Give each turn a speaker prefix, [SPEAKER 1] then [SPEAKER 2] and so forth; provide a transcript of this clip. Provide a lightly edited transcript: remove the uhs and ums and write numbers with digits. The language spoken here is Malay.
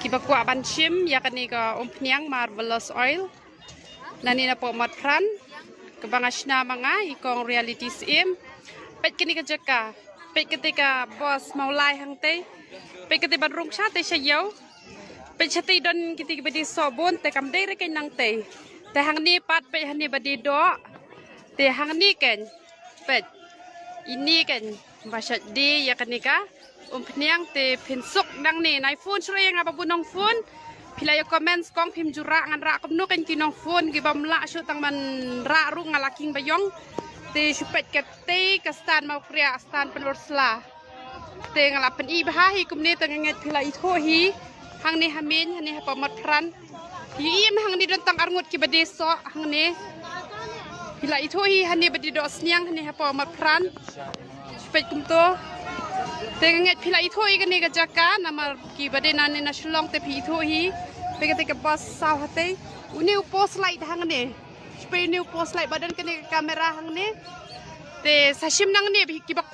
[SPEAKER 1] Kibakwa banchim yakni ka umpniang marvelous oil nani na po matran kabangashna mga ikong reality sim pet kini ka jaka pet ketika bos maulai hangte pet ketika badrung cha te sayaw pet chati don kiti badi sobon te kam dei rekai nang te hangni pat pet hani badi do te hangni ken pet ini ken basat di yakni ka umpniang te pinsuk nang ni nai phone sure yang apa bunong phone pilai comments kong pim jura ngan ra kom no kan kinong phone gi bam la shu tang man ra ru ngalaking bayong te supet ke te ka stan mau kriya stan penursla te ngala pen I bahi kum ni tang nget pilai tho hi hang ni hamin hani ha pamat pran hi im hang ni don tang arngut ki bade so hang ni pilai tho hi hani badi do sniang hani ha pamat pran supet kum to Tenget pila itu ikan ni kerjakan nama kibade nani nasulong te itu hi pegate ke bos sah hati uni post light hang ni supaya ni post light badan kene kamera hang ni te sashim nang ni kibakwa